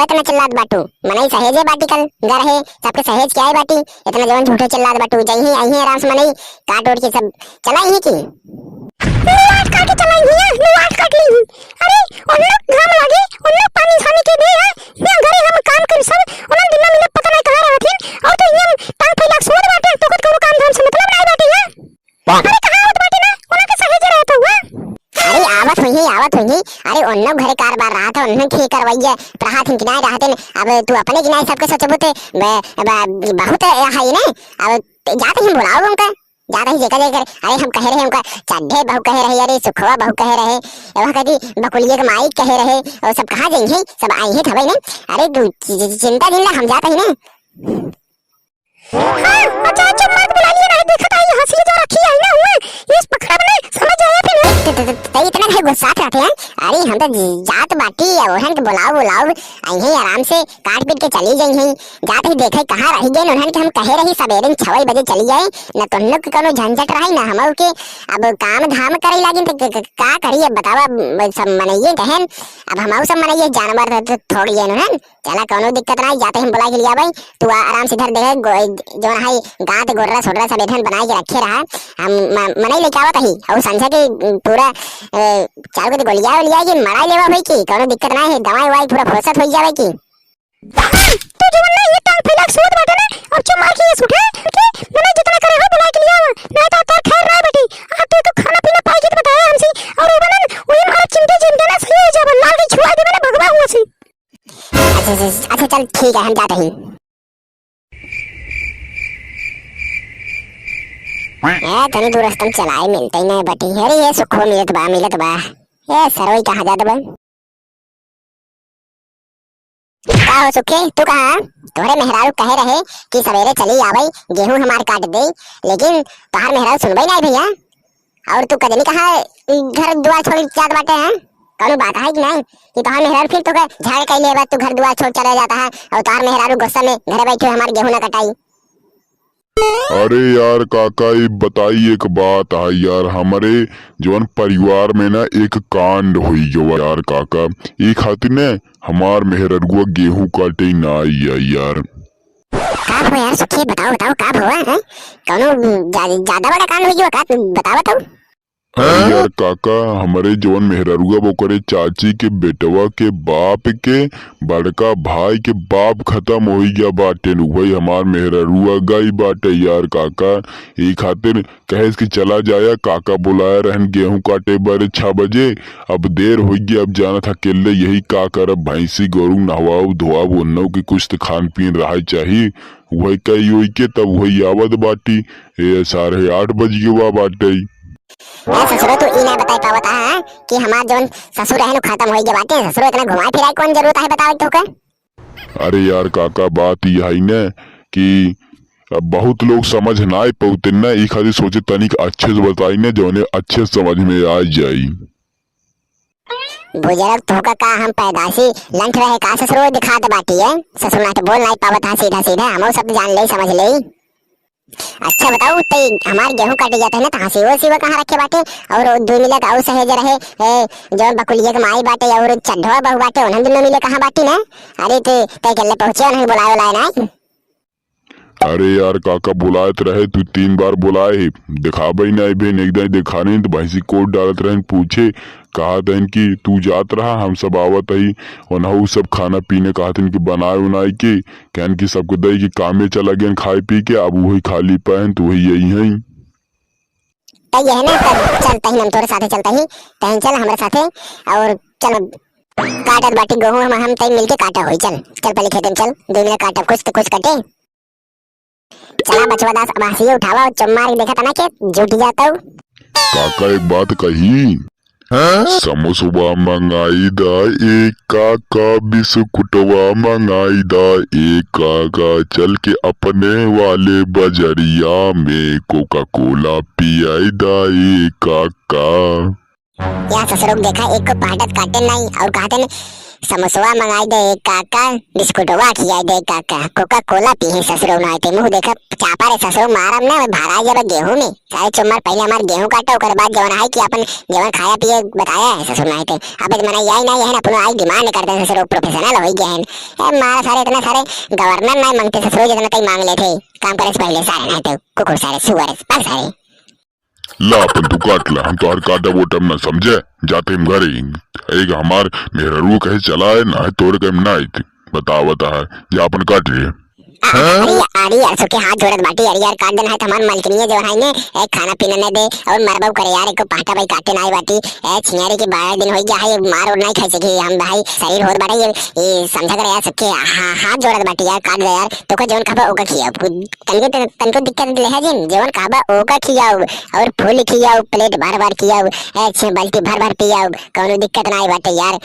कावा इतना चिल्लात बाटू? मनई सहेजे बाटी कल घर है सबके सहेज क्या है बाटी? इतना जवन झूठे चिल्लात बाटू जही आई है आराम से मनई काट उड़ के सब चलाई ही की लाट काट के चलाई ही है लाट काट ली। अरे उन लोग घाम लागे उन लोग पानी खाने के दे है मैं घरे हम काम कर सब उन दिन में पता नहीं कहां रहथिन और तो ये टांग फैला सोच बाटे तो को काम धाम से मतलब नहीं बाटे है। अरे कहां होत बाटे ना उन के सहेजे रहत हुआ। अरे आवत हुई अरे उन लोग घरे कारबार रहा था उन्होंने ठीक करवाइए प्रहात किनाए रहते अब तू अपने किनाए सबके सोचबोते बहुत है ना अब जाते ही बुलाओ उनका ज्यादा ही जेकर अरे हम कह रहे उनका चड्ढे बहु कह रहे अरे सुखवा बहु कह रहे वह कदी बकुलिए के माई कह रहे और सब कहां जाएंगे सब आई ही थबई ना। अरे तू चिंता दिन हम जाते ही ना। हां अच्छा मत बुला लिए ना देखा था ये हंसी जो रखी है ना हुए इस पकड़ा में समझ आया फिर तई इतना है गुस्सा आते हैं। अरे हम तो जात बाटी ओहन के बुलाओ आई है आराम से काट पीट के चली गई है जाते ही देखे कहां रह गए उन्हन के हम कहे रही सवेरे 6 बजे चली जाए न तो लोग के कोनो झंझट रही ना हम के अब काम धाम करे लागिन तो का करिए बतावा सब मनइए कहन अब हम सब मनइए जानवर तो थोड़ी है उन्हन चला कोनो दिक्कत नहीं जाते हम बुला के लिया भाई तू आराम से इधर देखे जो है गांत गोर्रा सोर्रा सब इधर बना के रखे रहा हम मनई लेके आवत ही और संझा के पूरा चार को गोलियां लिया कि मराई लेवा भाई की कोनो दिक्कत नहीं है दवाई वाई पूरा फुर्सत हो जावे की तू जो ना ये टांग फैला सोच बाटे ना अब चुप मार के ये उठे के मैंने जितना करे हो बुला के लिया नहीं तो आता खैर रहा बेटी अब तो खाना पीना पाई के बताया हमसे और वो ना वही हमारा चिंता ना सही हो जावे लाल की छुआ दे मैंने भगवा हुआ से। अच्छा चल ठीक है हम जाते हैं। तनी दूर रस्तम चलाए मिलते ही नहीं बटी अरे ये सुखो मिलत बा ये सरवई कहाँ जात बा का हो सुखे तू कहाँ तोहरे मेहरारू कहे रहे कि सवेरे चली आवई गेहूं हमार काट दे लेकिन तोहार मेहरारू सुनबई नहीं भैया और तू कदनी कहाँ घर दुआर छोड़ जात बाटे हैं कौन बात है कि नहीं कि तोहार मेहरारू फिर तो झाड़ कई ले तू घर दुआर छोड़ चला जाता है और तोहार मेहरारू गुस्सा में घरे बैठे हमार गेहूं ना कटाई। अरे यार काका ये बताई एक बात है यार हमारे जवन परिवार में ना एक कांड हुई गया यार काका ये खातिर ने हमार मेहररुआ गेहूं काटे ना आई यार। का हो यार सुखी बताओ का हुआ है कौनो ज्यादा बड़ा कांड हुई का बताओ। अरे यार काका हमारे जवन मेहररुआ वो करे चाची के बेटवा के बाप के बड़का भाई के बाप खत्म हो गया बाटे वही हमार मेहररुआ गई बाटे यार काका ये खातिर कहे कि चला जाया काका बुलाया रहन गेहूं काटे बारे 6 बजे अब देर हो गई अब जाना था अकेले यही का करब भैंसी गोरू नहवाऊ धोआब उन्नो की कुछ तो खान पीन रहा चाहिए वही कही हुई के तब वही आवत बाटी 8:30 बज गया बाटे। ससुरो तू ई ना बताई पावत है कि हमार जोन ससुर है न खत्म होई के बाटे ससुरो इतना घुमाए फिराए कौन जरूरत है बतावे तो का। अरे यार काका बात ये है न कि बहुत लोग समझ ना पाते न ई खातिर सोचे तनिक अच्छे से बताई न जोने अच्छे समझ में आ जाई। बुजुर्ग तो का हम पैदाशी लंठ रहे का ससुरो दिखात बाटी है ससुर ना तो बोल नहीं पावत है सीधा हम सब जान ले समझ ले। अच्छा बताओ ते हमार गेहूं काटे जाते है ना कहां से वो सिवा कहां रखे बाटे और 2 मिले गाऊ सहेज रहे जो बकुलिए के माई बाटे और चढ़वा बहु बाटे उन्हें दिन मिले कहां बाटी ना। अरे ते कल्ले पहुंचे नहीं बुलायो लाए ना। अरे यार काका बुलाए रहे तू 3 बार बुलाए दिखाबे नहीं बे एक दिन दिखाने तो भैंसी कोट डालत रहे पूछे कहा था कि तू जात रहा हम सब आवत ही और सब खाना पीने कहा था कि बनाए उनाए के कहन की सबको दही की कामे चला गए खाए पी के अब वही खाली पहन तो वही यही है ये है ना तब चलता ही हम तोरे साथे चलता ही तहन चल हमारे साथे और चल काटत बाटी गेहूं हम तई मिलके काटा होई चल पहले खेत में चल 2 मिनट काटा कुछ तो कुछ कटे चला बचवा दास अब हंसी उठावा और चम्मार देखा था ना के जुट जाता हूं। काका एक बात कही समोसवा मंगाई दा एक काका बिस्कुटवा मंगाई दा एक काका चल के अपने वाले बजरिया में कोका कोला पियाई दा एक काका। यार ससुरों देखा एक को पाटत काटे नहीं और कहते समोसवा मंगाई दे एक काका, बिस्कुटवा खियाई दे एक काका, कोका कोला पीहे ससुरो ना ते मुंह देखा चापा रे ससुरो मारम ना भरा जब गेहूं में सारे चुम्मर पहले हमार गेहूं काटो ओकर बाद जवन है कि अपन जवन खाया पिए बताया है ससुर ना ते अबे मना यही ना है ना अपन आई डिमांड करते ससुरो प्रोफेशनल हो गए हैं ए मारा सारे इतना सारे गवर्नर ना मांगते ससुरो जितना कई मांग लेते काम करे से पहले सारे ना तो कुकुर सारे सुअर पर सारे ला अपन तू काट ला, हम तो हर काटा वोटम ना समझे, जाते हम घरे एक हमार मेहरारू कहे चला है ना है तोड़ के ना आई बता है या अपन काट लिए। अरे अरे यार सुके हाथ जोड़त बाटी अरे यार काट देना है तमान मालकिनी जो है ने एक खाना पीना न दे और मरबव करे यार एको पाटा भाई काटे ना बाटी ए छियारी के 12 दिन होई गया है मार और नहीं खाई सके हम भाई शरीर होत बाटे ये समझा कर यार सुके हाथ जोड़त बाटी यार काट दे यार तो को जवन खाबा ओका खियाओ तनको दिक्कत ले है जिन जवन खाबा ओका खियाओ और फूल खियाओ प्लेट भर भर खियाओ ए छ बाल्टी भर भर पियाओ कोनो दिक्कत ना बाटे यार